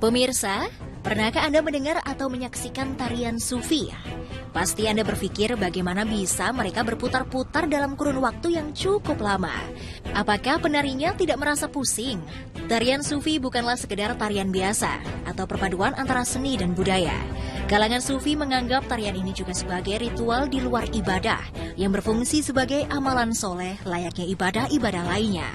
Pemirsa, pernahkah Anda mendengar atau menyaksikan tarian sufi? Pasti Anda berpikir bagaimana bisa mereka berputar-putar dalam kurun waktu yang cukup lama. Apakah penarinya tidak merasa pusing? Tarian sufi bukanlah sekedar tarian biasa atau perpaduan antara seni dan budaya. Kalangan sufi menganggap tarian ini juga sebagai ritual di luar ibadah yang berfungsi sebagai amalan soleh layaknya ibadah-ibadah lainnya.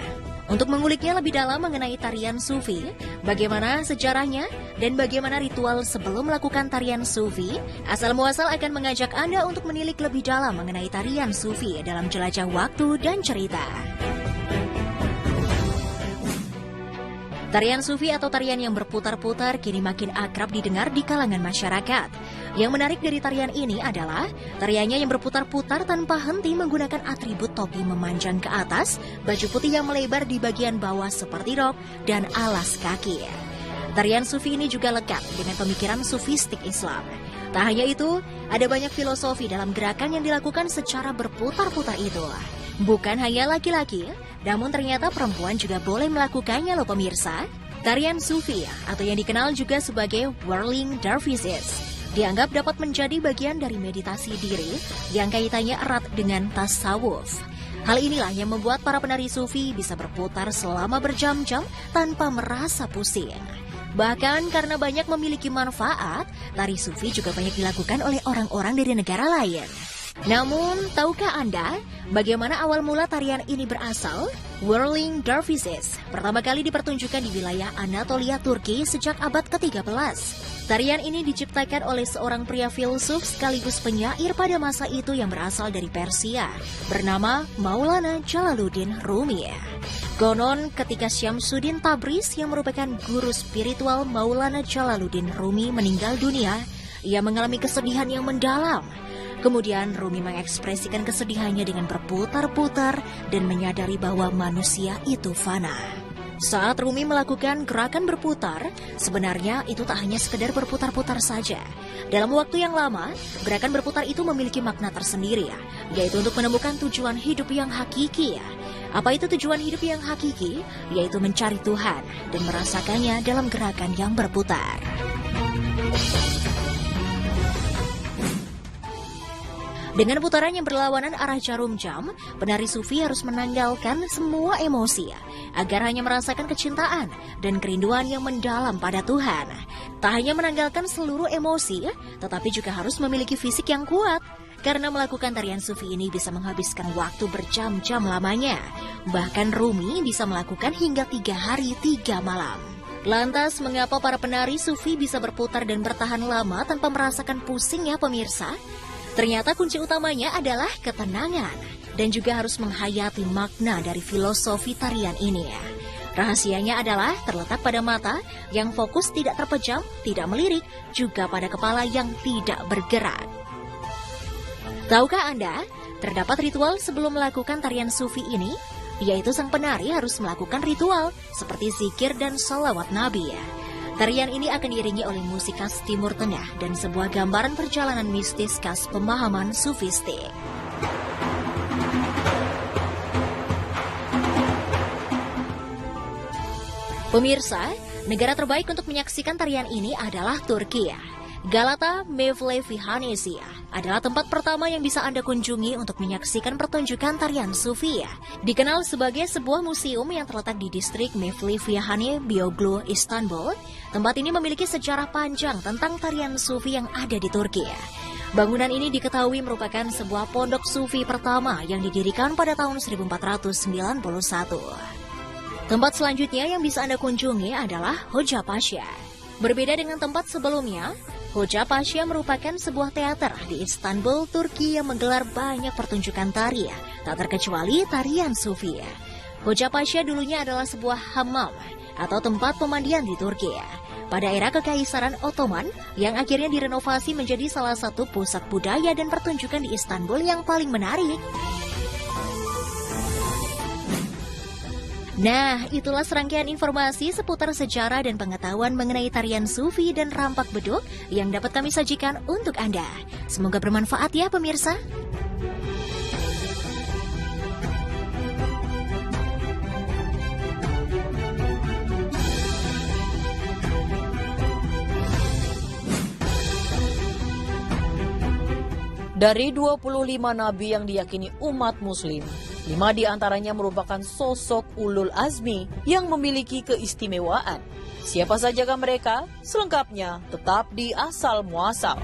Untuk menguliknya lebih dalam mengenai tarian sufi, bagaimana sejarahnya, dan bagaimana ritual sebelum melakukan tarian sufi, asal muasal akan mengajak Anda untuk menilik lebih dalam mengenai tarian sufi dalam jelajah waktu dan cerita. Tarian sufi atau tarian yang berputar-putar kini makin akrab didengar di kalangan masyarakat. Yang menarik dari tarian ini adalah tariannya yang berputar-putar tanpa henti menggunakan atribut topi memanjang ke atas, baju putih yang melebar di bagian bawah seperti rok, dan alas kaki. Tarian sufi ini juga lekat dengan pemikiran sufistik Islam. Tak hanya itu, ada banyak filosofi dalam gerakan yang dilakukan secara berputar-putar itu. Bukan hanya laki-laki, namun ternyata perempuan juga boleh melakukannya loh pemirsa. Tarian sufi atau yang dikenal juga sebagai whirling dervishes dianggap dapat menjadi bagian dari meditasi diri yang kaitannya erat dengan tasawuf. Hal inilah yang membuat para penari sufi bisa berputar selama berjam-jam tanpa merasa pusing. Bahkan karena banyak memiliki manfaat, tari sufi juga banyak dilakukan oleh orang-orang dari negara lain. Namun, tahukah Anda bagaimana awal mula tarian ini berasal? Whirling dervishes pertama kali dipertunjukkan di wilayah Anatolia, Turki sejak abad ke-13. Tarian ini diciptakan oleh seorang pria filsuf sekaligus penyair pada masa itu yang berasal dari Persia, bernama Maulana Jalaluddin Rumi. Konon ketika Syamsuddin Tabriz yang merupakan guru spiritual Maulana Jalaluddin Rumi meninggal dunia, ia mengalami kesedihan yang mendalam. Kemudian Rumi mengekspresikan kesedihannya dengan berputar-putar dan menyadari bahwa manusia itu fana. Saat Rumi melakukan gerakan berputar, sebenarnya itu tak hanya sekedar berputar-putar saja. Dalam waktu yang lama, gerakan berputar itu memiliki makna tersendiri, yaitu untuk menemukan tujuan hidup yang hakiki. Apa itu tujuan hidup yang hakiki? Yaitu mencari Tuhan dan merasakannya dalam gerakan yang berputar. Dengan putaran yang berlawanan arah jarum jam, penari sufi harus menanggalkan semua emosi agar hanya merasakan kecintaan dan kerinduan yang mendalam pada Tuhan. Tak hanya menanggalkan seluruh emosi, tetapi juga harus memiliki fisik yang kuat. Karena melakukan tarian sufi ini bisa menghabiskan waktu berjam-jam lamanya. Bahkan Rumi bisa melakukan hingga 3 hari 3 malam. Lantas, mengapa para penari sufi bisa berputar dan bertahan lama tanpa merasakan pusing ya pemirsa? Ternyata kunci utamanya adalah ketenangan dan juga harus menghayati makna dari filosofi tarian ini. Rahasianya adalah terletak pada mata yang fokus tidak terpejam, tidak melirik, juga pada kepala yang tidak bergerak. Tahukah Anda, terdapat ritual sebelum melakukan tarian sufi ini, yaitu sang penari harus melakukan ritual seperti zikir dan sholawat Nabi. Tarian ini akan diiringi oleh musik khas Timur Tengah dan sebuah gambaran perjalanan mistis khas pemahaman sufistik. Pemirsa, negara terbaik untuk menyaksikan tarian ini adalah Turki. Galata Mevlevi adalah tempat pertama yang bisa Anda kunjungi untuk menyaksikan pertunjukan tarian sufi. Dikenal sebagai sebuah museum yang terletak di distrik Mevlevi Beyoğlu, Istanbul. Tempat ini memiliki sejarah panjang tentang tarian sufi yang ada di Turki. Bangunan ini diketahui merupakan sebuah pondok sufi pertama yang didirikan pada tahun 1491. Tempat selanjutnya yang bisa Anda kunjungi adalah Hoca Pasha. Berbeda dengan tempat sebelumnya, Hoca Pasha merupakan sebuah teater di Istanbul, Turki yang menggelar banyak pertunjukan tari, tak terkecuali tarian sufi. Hoca Pasha dulunya adalah sebuah hammam atau tempat pemandian di Turki pada era Kekaisaran Ottoman yang akhirnya direnovasi menjadi salah satu pusat budaya dan pertunjukan di Istanbul yang paling menarik. Nah, itulah serangkaian informasi seputar sejarah dan pengetahuan mengenai tarian sufi dan rampak beduk yang dapat kami sajikan untuk Anda. Semoga bermanfaat ya pemirsa. Dari 25 nabi yang diyakini umat muslim, 5 diantaranya merupakan sosok ulul azmi yang memiliki keistimewaan. Siapa sajakah mereka? Selengkapnya tetap di Asal Muasal.